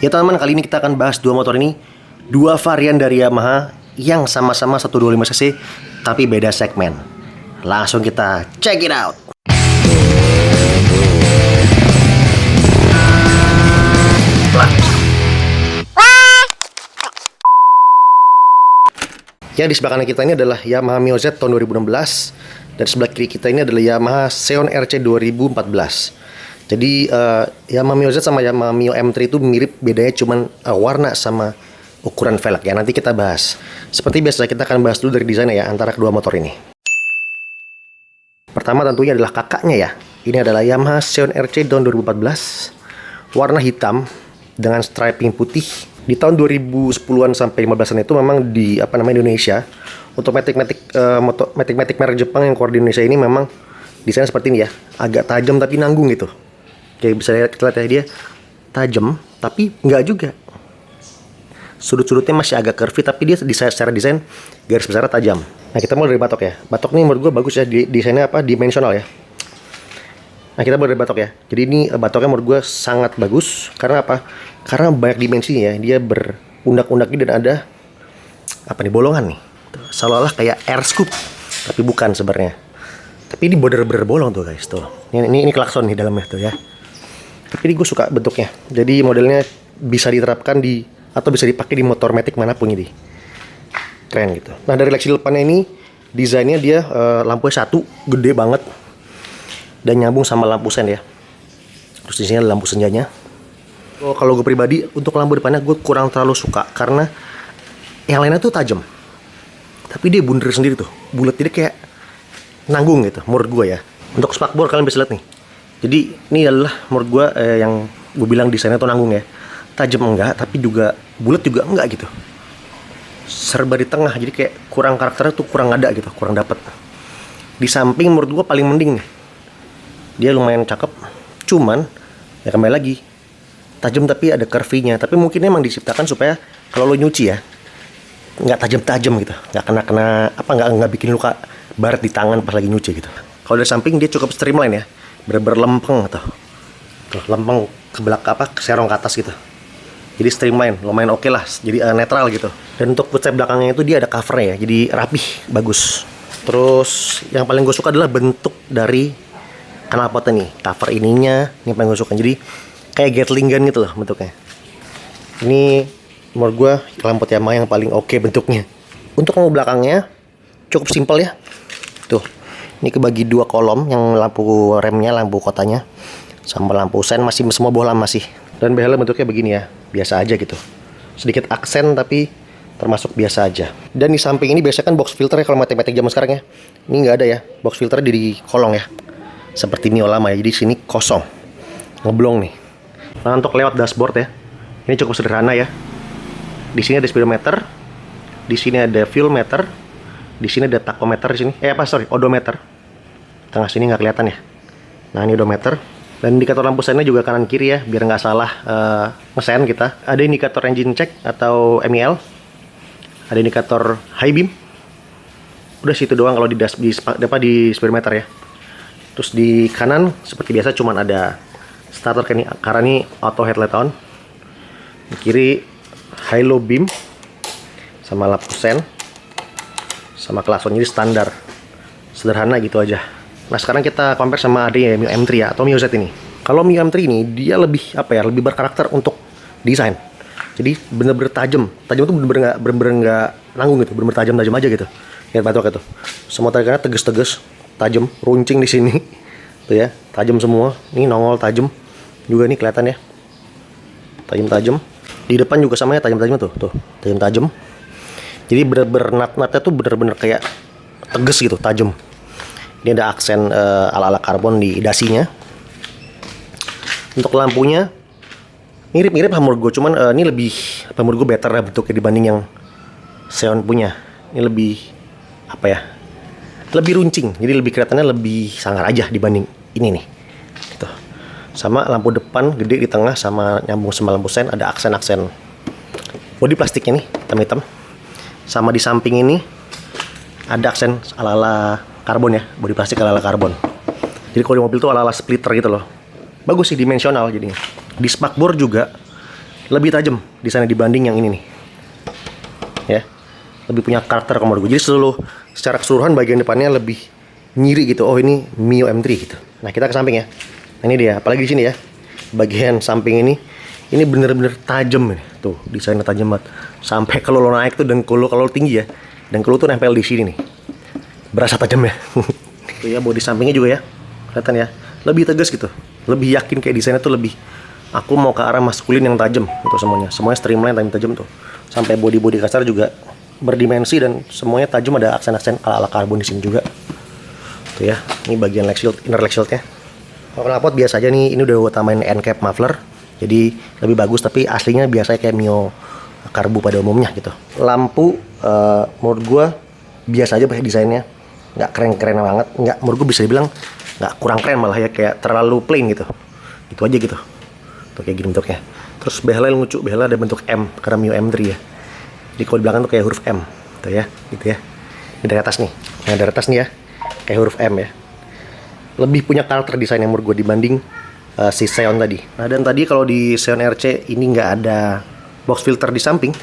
Ya teman-teman, kali ini kita akan bahas dua motor ini, dua varian dari Yamaha yang sama-sama 125 cc tapi beda segmen. Langsung kita check it out. Ya, di sebelah kanan kita ini adalah Yamaha Mio Z tahun 2016 dan sebelah kiri kita ini adalah Yamaha Xeon RC 2014. Jadi Yamaha Mio Z sama Yamaha Mio M3 itu mirip, bedanya cuman warna sama ukuran velg ya. Nanti kita bahas. Seperti biasa kita akan bahas dulu dari desainnya ya antara kedua motor ini. Pertama tentunya adalah kakaknya ya. Ini adalah Yamaha Xeon RC tahun 2014, warna hitam dengan striping putih. Di tahun 2010-an sampai 15-an itu memang di Indonesia untuk matic merek Jepang yang keluar di Indonesia ini memang desainnya seperti ini ya, agak tajam tapi nanggung gitu. Kayak bisa kita lihat ya, dia tajam tapi nggak juga. Sudut-sudutnya masih agak curvy tapi dia secara desain garis besarnya tajam. Nah, kita mulai dari batok ya. Batok ini menurut gue bagus ya, desainnya dimensional ya. Nah, kita mulai dari batok ya. Jadi ini batoknya menurut gue sangat bagus. Karena apa? Karena banyak dimensinya ya. Dia berundak-undak dan ada bolongan nih. Seolah-olah kayak air scoop, tapi bukan sebenarnya. Tapi ini bener-bener bolong tuh guys tuh. Ini klakson nih dalamnya tuh ya. Tapi ini gue suka bentuknya. Jadi modelnya bisa diterapkan atau bisa dipakai di motor matic manapun ini. Keren gitu. Nah, dari leksi depannya ini desainnya dia lampunya satu, gede banget. Dan nyambung sama lampu sen ya. Terus di sini ada lampu senjanya. Kalau gue pribadi untuk lampu depannya gue kurang terlalu suka karena yang lainnya tuh tajam. Tapi dia bunder sendiri tuh. Bulat, jadi kayak nanggung gitu menurut gue ya. Untuk spakbor kalian bisa lihat nih. Jadi ini adalah menurut gue yang gue bilang desainnya tuh nanggung ya. Tajam enggak, tapi juga bulat juga enggak gitu. Serba di tengah, jadi kayak kurang karakternya tuh kurang ada gitu, kurang dapet. Di samping menurut gue paling mending nih. Dia lumayan cakep, cuman ya kembali lagi tajam tapi ada curvy-nya. Tapi mungkin emang diciptakan supaya kalau lo nyuci ya nggak tajam-tajam gitu, nggak bikin luka baret di tangan pas lagi nyuci gitu. Kalau dari samping dia cukup streamline ya, bener-bener lempeng tuh lempeng ke belakang ke serong ke atas gitu. Jadi streamline, lumayan oke lah, jadi netral gitu. Dan untuk footstep belakangnya itu dia ada covernya ya, jadi rapih, bagus. Terus yang paling gue suka adalah bentuk dari knalpotnya nih, cover ininya, ini paling gue suka. Jadi kayak Gatling gun gitu loh bentuknya. Ini menurut gue knalpot Yamaha yang paling oke bentuknya. Untuk lampu belakangnya cukup simpel ya. Tuh, ini kebagi dua kolom, yang lampu remnya, lampu kotanya, sama lampu sen masih semua bohlam masih. Dan behelnya bentuknya begini ya, biasa aja gitu. Sedikit aksen tapi termasuk biasa aja. Dan di samping ini biasanya kan box filter ya kalau matic zaman sekarang ya. Ini nggak ada ya, box filter di kolong ya. Seperti Mio lama ya, jadi sini kosong, ngeblong nih. Nah, untuk lewat dashboard ya, ini cukup sederhana ya. Di sini ada speedometer, di sini ada fuel meter, di sini ada tachometer di sini. Odometer. Tengah sini nggak kelihatan ya. Nah, ini odometer. Dan indikator lampu sennya juga kanan kiri ya, biar nggak salah ngesen kita. Ada indikator engine check atau MEL. Ada indikator high beam. Udah situ doang kalau di speedometer ya. Terus di kanan seperti biasa cuman ada starter karena ini auto headlight on. Di kiri high low beam sama lampu sen sama klakson, jadi standar sederhana gitu aja. Nah, sekarang kita compare sama adanya Mio M3 ya, atau Mio Z ini. Kalau Mio M3 ini dia lebih lebih berkarakter untuk desain. Jadi bener-bener tajam tuh bener-bener nggak nanggung gitu, bener-bener tajam aja gitu. Lihat batoknya tuh, semua tarikannya tegas, tajam, runcing di sini tuh ya, tajam semua. Ini nongol tajam juga nih kelihatan ya, tajam. Di depan juga sama ya, tajam tuh tajam. Jadi bener-bener nat-natnya tuh bener-bener kayak tegas gitu, tajam. Ini ada aksen ala-ala karbon di dasinya. Untuk lampunya mirip menurut gue, cuman ini lebih menurut gue better lah bentuknya dibanding yang Xeon punya. Ini lebih lebih runcing, jadi lebih kelihatannya lebih sangar aja dibanding ini nih gitu. Sama lampu depan gede di tengah, sama nyambung sama lampu sen, ada aksen-aksen bodi plastiknya nih, hitam-hitam. Sama di samping ini ada aksen ala-ala karbon ya, bodi plastik ala-ala karbon. Jadi kalau di mobil tuh ala-ala splitter gitu loh. Bagus sih, dimensional jadinya. Di spakbor juga lebih tajam desainnya dibanding yang ini nih. Ya. Lebih punya karakter kalau menurut gue. Jadi secara keseluruhan bagian depannya lebih nyiri gitu. Oh, ini Mio M3 gitu. Nah, kita ke samping ya. Nah, ini dia, apalagi di sini ya. Bagian samping ini bener-bener tajam nih. Tuh, desainnya tajam banget. Sampai kalau lo naik tuh dan kalau tinggi ya. Dan kalau tuh nempel di sini nih. Berasa tajam ya. Tuh ya, bodi sampingnya juga ya. Kelihatan ya. Lebih tegas gitu. Lebih yakin kayak desainnya tuh lebih, aku mau ke arah maskulin yang tajam gitu semuanya. Semuanya streamline tajam tuh. Sampai bodi kasar juga berdimensi dan semuanya tajam, ada aksen-aksen ala karbon di sini juga. Tuh ya, ini bagian leg shield, inner leg shieldnya. Kalau knalpot biasa aja nih, ini udah gue tambahin end cap muffler, jadi lebih bagus. Tapi aslinya biasanya kayak Mio Karbu pada umumnya gitu. Lampu menurut gue biasa aja pakai desainnya, nggak keren-keren banget, nggak, menurut gue bisa dibilang nggak kurang keren, malah ya kayak terlalu plain gitu. Itu aja gitu. Tuh kayak gini bentuknya. Terus behelnya lucu, behelnya ada bentuk M karena Mio M3 ya. Jadi kalau di belakang tuh kayak huruf M, tuh ya, gitu ya. Ini dari atas nih, nah dari atas nih ya, kayak huruf M ya. Lebih punya karakter desain yang menurut gue dibanding si Xeon tadi. Nah, dan tadi kalau di Xeon RC ini nggak ada box filter di samping.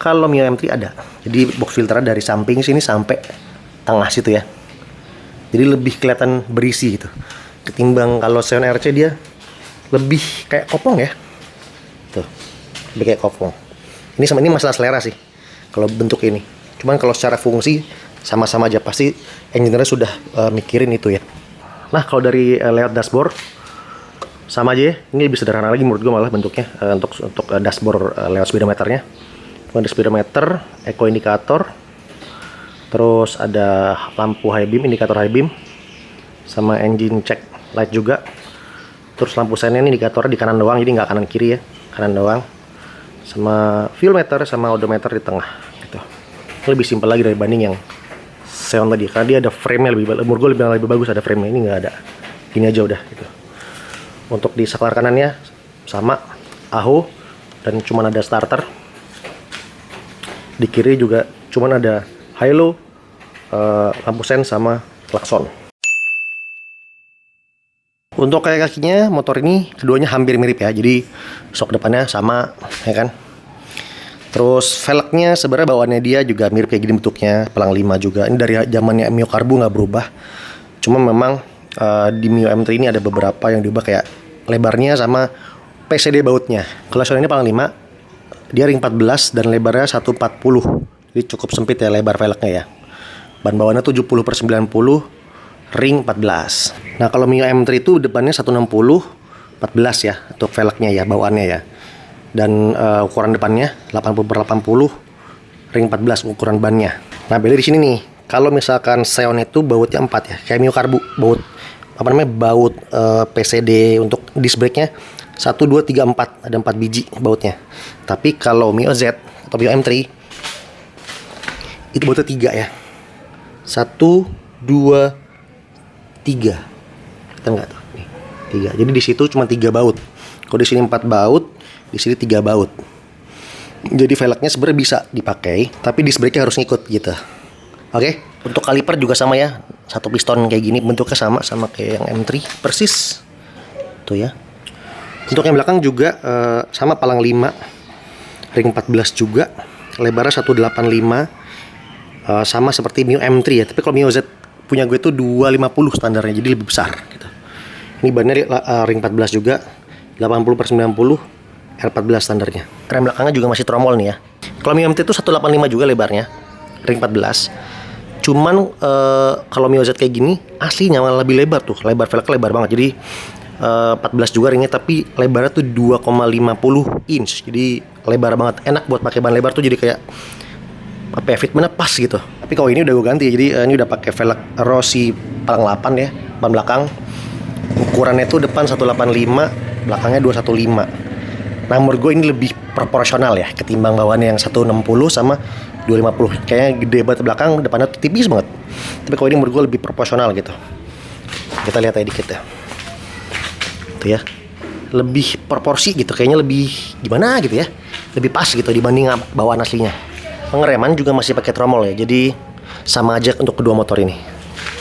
Kalau Mio M3 ada. Jadi box filternya dari samping sini sampai tengah situ ya. Jadi lebih kelihatan berisi gitu. Ketimbang kalau Xeon RC dia lebih kayak kopong ya. Tuh, lebih kayak kopong. Ini masalah selera sih kalau bentuk ini. Cuman kalau secara fungsi sama-sama aja, pasti engineer sudah mikirin itu ya. Nah, kalau dari layout dashboard sama aja ya. Ini lebih sederhana lagi menurut gue malah bentuknya, untuk dashboard layout speedometernya. Ada speedometer, eco indikator, terus ada lampu high beam, indikator high beam, sama engine check light juga. Terus lampu seinnya ini indikatornya di kanan doang, jadi nggak kanan kiri ya, kanan doang. Sama fuel meter sama odometer di tengah gitu. Lebih simpel lagi dibanding yang Xeon tadi, karena dia ada frame-nya menurut gue lebih bagus, ada frame-nya. Ini nggak ada, gini aja udah gitu. Untuk di saklar kanannya sama AHO dan cuman ada starter. Di kiri juga cuman ada high low, lampu sen sama klakson. Untuk kayak kakinya motor ini keduanya hampir mirip ya, jadi shock depannya sama ya kan. Terus velgnya sebenarnya bawaannya dia juga mirip kayak gini bentuknya, pelang 5 juga. Ini dari zamannya Mio Karbu, nggak berubah. Cuma memang di Mio M3 ini ada beberapa yang diubah, kayak lebarnya sama PCD bautnya. Kalau Xeon ini pelang 5, dia ring 14 dan lebarnya 140. Jadi cukup sempit ya lebar velgnya ya. Ban bawaannya 70/90, ring 14. Nah, kalau Mio M3 itu depannya 160 14 ya untuk velgnya ya, bawaannya ya. Dan ukuran depannya 80/80, ring 14 ukuran bannya. Nah, beda di sini nih. Kalau misalkan Xeon itu bautnya 4 ya, kayak Mio Karbu, baut baut PCD untuk disc brake-nya 1 2 3 4, ada 4 biji bautnya. Tapi kalau Mio Z atau Mio M3 itu bautnya 3 ya. 1 2 3. Kita nggak tuh nih, 3. Jadi di situ cuma 3 baut. Kalau di sini 4 baut, di sini 3 baut. Jadi velgnya sebenarnya bisa dipakai, tapi disc brake-nya harus ngikut gitu. Oke, untuk kaliper juga sama ya. Satu piston kayak gini, bentuknya sama kayak yang M3 persis. Tuh ya. Untuk yang belakang juga sama palang 5, ring 14 juga. Lebarnya 185, sama seperti Mio M3 ya. Tapi kalau Mio Z punya gue itu 250 standarnya, jadi lebih besar gitu. Ini bannya ring 14 juga, 80/90, R14 standarnya. Rem belakangnya juga masih tromol nih ya. Kalau Mio M3 itu 185 juga lebarnya, ring 14. Cuman kalau Mio Z kayak gini aslinya malah lebih lebar tuh, lebar velgnya lebar banget. Jadi 14 juga ringnya, tapi lebarnya tuh 2,50 inch. Jadi lebar banget, enak buat pakai ban lebar tuh, jadi kayak apa ya, fitmentnya pas gitu. Tapi kalau ini udah gue ganti, jadi ini udah pakai velg Rossi palang 8 ya, ban belakang. Ukurannya tuh depan 185, belakangnya 215. Nah, menurut gue ini lebih proporsional ya ketimbang bawaannya yang 160 sama 250. Kayaknya gede banget belakang, depannya tipis banget. Tapi kalau ini menurut gue lebih proporsional gitu. Kita lihat aja dikit ya. Tuh ya. Lebih proporsi gitu, kayaknya lebih gimana gitu ya. Lebih pas gitu dibanding bawaan aslinya. Pengereman juga masih pakai tromol ya. Jadi sama aja untuk kedua motor ini.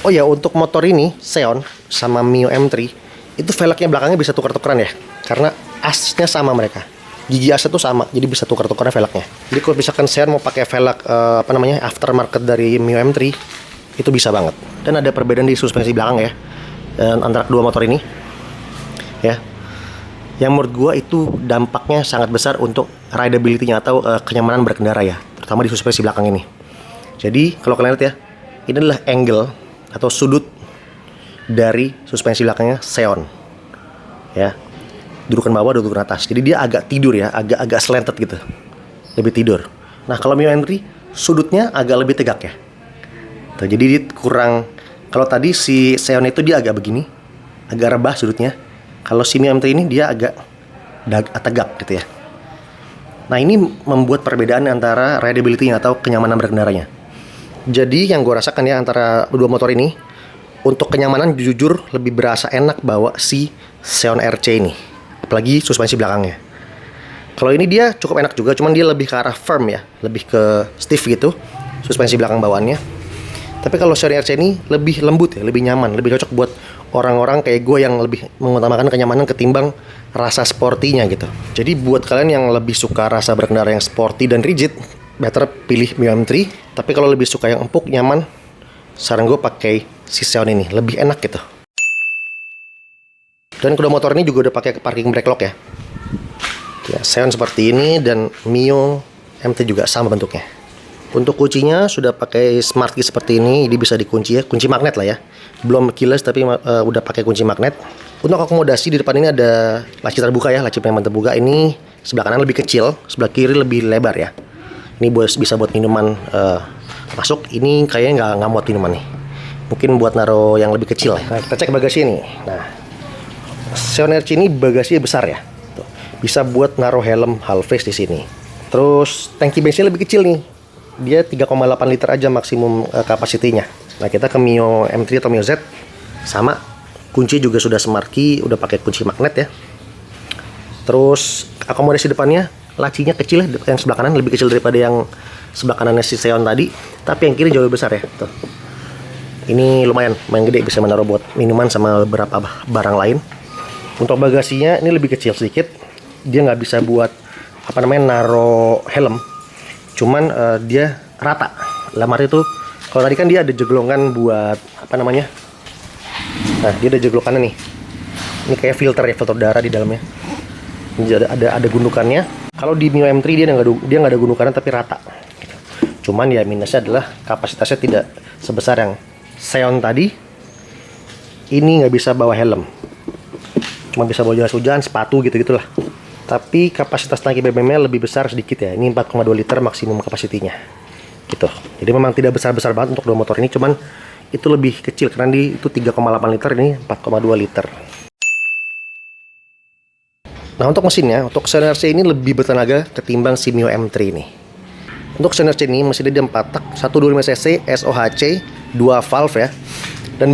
Oh ya, untuk motor ini Xeon sama Mio M3 itu velgnya belakangnya bisa tukar-tukeran ya. Karena asnya sama mereka. gigi asnya tuh sama, jadi bisa tukar-tukarnya velgnya. Jadi kalau misalkan Xeon mau pakai velg aftermarket dari Mio M3, itu bisa banget. Dan ada perbedaan di suspensi belakang ya, antara kedua motor ini ya, yang menurut gua itu dampaknya sangat besar untuk rideability-nya atau kenyamanan berkendara ya, terutama di suspensi belakang ini. Jadi kalau kalian lihat ya, ini adalah angle atau sudut dari suspensi belakangnya Xeon ya, dudukan bawah, dudukan atas. Jadi dia agak tidur ya, agak slanted gitu, lebih tidur. Nah kalau Mio M3 sudutnya agak lebih tegak ya. Tuh, jadi dia kurang, kalau tadi si Xeon itu dia agak begini, agak rebah sudutnya. Kalau si Mio M3 ini dia agak tegak gitu ya. Nah ini membuat perbedaan antara rideability-nya atau kenyamanan berkendaranya. Jadi yang gue rasakan ya antara dua motor ini, untuk kenyamanan jujur lebih berasa enak bawa si Xeon RC ini, apalagi suspensi belakangnya. Kalau ini dia cukup enak juga, cuman dia lebih ke arah firm ya, lebih ke stiff gitu suspensi belakang bawaannya. Tapi kalau Xeon RC ini lebih lembut ya, lebih nyaman, lebih cocok buat orang-orang kayak gue yang lebih mengutamakan kenyamanan ketimbang rasa sportinya gitu. Jadi buat kalian yang lebih suka rasa berkendara yang sporty dan rigid, better pilih Mio M3. Tapi kalau lebih suka yang empuk, nyaman, saran gue pakai si Xeon ini, lebih enak gitu. Dan kedua motor ini juga udah pakai parking brake lock ya. Ya, Xeon seperti ini dan Mio MT juga sama bentuknya. Untuk kuncinya sudah pakai smart key seperti ini, jadi bisa dikunci ya, kunci magnet lah ya. Belum keyless tapi udah pakai kunci magnet. Untuk akomodasi di depan ini ada laci terbuka ya, laci pengeman terbuka. Ini sebelah kanan lebih kecil, sebelah kiri lebih lebar ya. Ini bisa buat minuman masuk. Ini kayaknya nggak muat minuman nih. Mungkin buat naruh yang lebih kecil ya. Nah, kita cek bagasi ini. Nah, Xeon RC ini bagasinya besar ya. Tuh, bisa buat naruh helm half face di sini. Terus tangki bensinnya lebih kecil nih. Dia 3,8 liter aja maksimum kapasitinya. Nah, kita ke Mio M3 atau Mio Z sama. Kunci juga sudah smart key, udah pakai kunci magnet ya. Terus akomodasi depannya, lacinya kecil ya, yang sebelah kanan lebih kecil daripada yang sebelah kanannya si Xeon tadi. Tapi yang kiri jauh lebih besar ya. Tuh. Ini lumayan gede, bisa menaruh buat minuman sama beberapa barang lain. Untuk bagasinya ini lebih kecil sedikit. Dia nggak bisa buat naruh helm. Cuman dia rata. Lamar itu kalau tadi kan dia ada jeglongan buat nah dia ada jeglongannya nih. Ini kayak filter ya, filter udara di dalamnya. Ini ada gundukannya. Kalau di Mio M3 dia nggak ada gundukannya tapi rata. Cuman ya minusnya adalah kapasitasnya tidak sebesar yang Xeon tadi. Ini nggak bisa bawa helm. Cuma bisa bawa jas hujan, sepatu gitu-gitulah. Tapi kapasitas tangki BBM-nya lebih besar sedikit ya. Ini 4,2 liter maksimum kapasitinya. Gitu. Jadi memang tidak besar-besar banget untuk dua motor ini, cuman itu lebih kecil karena itu 3,8 liter, ini 4,2 liter. Nah, untuk mesinnya, untuk Xeon RC ini lebih bertenaga ketimbang si Mio M3 ini. Untuk Xeon RC ini mesinnya dia 4 tak, 125 cc, SOHC, 2 valve ya. Dan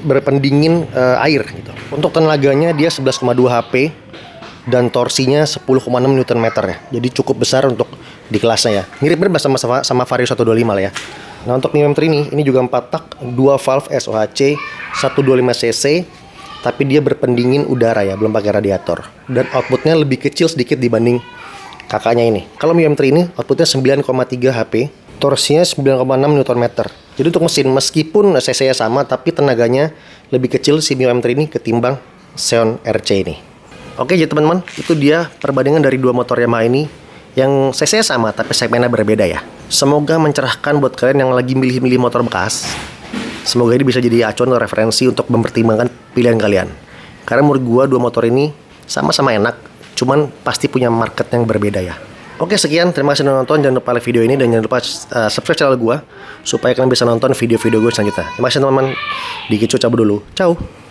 berpendingin air gitu. Untuk tenaganya dia 11,2 HP dan torsinya 10,6 Nm ya. Jadi cukup besar untuk di kelasnya ya. Mirip-mirip sama Vario 125 lah ya. Nah, untuk Mio M3 ini juga 4 tak, 2 valve SOHC, 125 cc, tapi dia berpendingin udara ya, belum pakai radiator. Dan outputnya lebih kecil sedikit dibanding kakaknya ini. Kalau Mio M3 ini outputnya 9,3 HP, torsinya 9,6 Nm. Jadi untuk mesin meskipun cc-nya sama, tapi tenaganya lebih kecil si Mio M3 ini ketimbang Xeon RC ini. Oke, jadi teman-teman, itu dia perbandingan dari dua motor Yamaha ini yang cc-nya sama tapi segmennya berbeda ya. Semoga mencerahkan buat kalian yang lagi milih-milih motor bekas. Semoga ini bisa jadi acuan atau referensi untuk mempertimbangkan pilihan kalian. Karena menurut gua dua motor ini sama-sama enak, cuman pasti punya market yang berbeda ya. Oke, sekian, terima kasih sudah nonton. Jangan lupa like video ini dan jangan lupa subscribe channel gua supaya kalian bisa nonton video-video gue selanjutnya. Terima kasih teman-teman. Dikit cabut dulu. Ciao.